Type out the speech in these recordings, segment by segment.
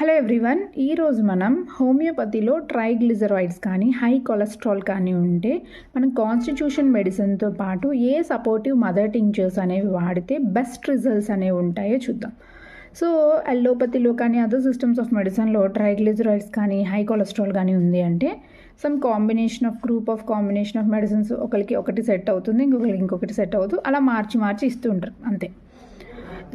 Hello everyone, ఈరోజు మనం హోమియోపతిలో ట్రైగ్లిజరాయిడ్స్ కానీ హై కొలెస్ట్రాల్ కానీ ఉంటే మనం కాన్స్టిట్యూషన్ మెడిసిన్తో పాటు ఏ సపోర్టివ్ మదర్ టింక్చర్స్ అనేవి వాడితే బెస్ట్ రిజల్ట్స్ అనేవి ఉంటాయో చూద్దాం. సో అల్లోపతిలో కానీ అదర్ సిస్టమ్స్ ఆఫ్ మెడిసిన్లో ట్రైగ్లిజరాయిడ్స్ కానీ హై కొలెస్ట్రాల్ కానీ ఉంది అంటే some group of combination of medicines ఒకరికి ఒకటి సెట్ అవుతుంది, ఇంకొకటి సెట్ అవుతుంది, అలా మార్చి ఇస్తూ ఉంటారు అంతే.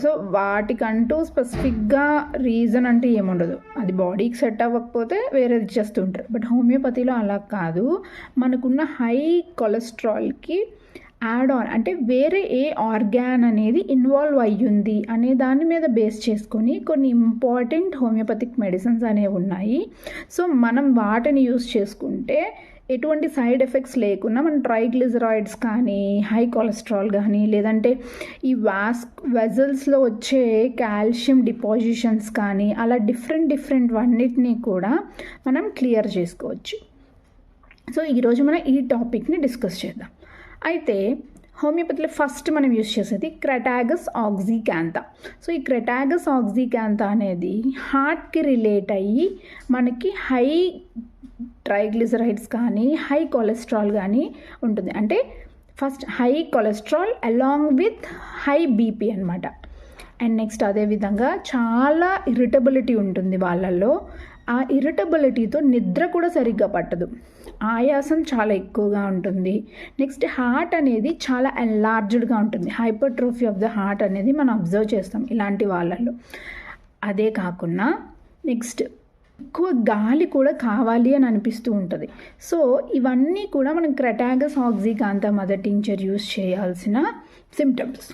సో వాటికంటూ స్పెసిఫిక్గా రీజన్ అంటే ఏముండదు, అది బాడీకి సెట్ అవ్వకపోతే వేరేది ఇచ్చేస్తుంటారు. బట్ హోమియోపతిలో అలా కాదు, మనకున్న హై కొలెస్ట్రాల్కి యాడ్ ఆన్ అంటే వేరే ఏ ఆర్గాన్ అనేది ఇన్వాల్వ్ అయ్యింది అనే దాని మీద బేస్ చేసుకొని కొన్ని ఇంపార్టెంట్ హోమియోపతిక్ మెడిసిన్స్ అనేవి ఉన్నాయి. సో మనం వాటిని యూస్ చేసుకుంటే ఎటువంటి సైడ్ ఎఫెక్ట్స్ లేకుండా మనం ట్రైగ్లిజరాయిడ్స్ కానీ హై కొలెస్ట్రాల్ కానీ లేదంటే ఈ వెజల్స్లో వచ్చే కాల్షియం డిపాజిషన్స్ కానీ అలా డిఫరెంట్ అన్నిటినీ కూడా మనం క్లియర్ చేసుకోవచ్చు. సో ఈరోజు మనం ఈ టాపిక్ని డిస్కస్ చేద్దాం. అయితే హోమియోపతిలో ఫస్ట్ మనం యూస్ చేసేది క్రెటాగస్ ఆక్సికాంతా. సో ఈ క్రెటాగస్ ఆక్సికాంతా అనేది హార్ట్కి రిలేట్ అయ్యి మనకి హై ట్రైగ్లిజరైడ్స్ కానీ హై కొలెస్ట్రాల్ కానీ ఉంటుంది. అంటే first high cholesterol along with high BP అనమాట. అండ్ నెక్స్ట్ అదేవిధంగా చాలా ఇరిటబిలిటీ ఉంటుంది వాళ్ళల్లో. ఆ ఇరిటబిలిటీతో నిద్ర కూడా సరిగ్గా పట్టదు, ఆయాసం చాలా ఎక్కువగా ఉంటుంది. నెక్స్ట్ హార్ట్ అనేది చాలా ఎన్లార్జ్డ్గా ఉంటుంది, హైపర్ట్రోఫీ ఆఫ్ ద హార్ట్ అనేది మనం అబ్జర్వ్ చేస్తాం ఇలాంటి వాళ్ళల్లో. అదే కాకుండా నెక్స్ట్ ఎక్కువ గాలి కూడా కావాలి అని అనిపిస్తూ ఉంటుంది. సో ఇవన్నీ కూడా మనం క్రెటాగస్ ఆక్సికాంతా మదర్ టింక్చర్ యూస్ చేయాల్సిన సిమ్టమ్స్.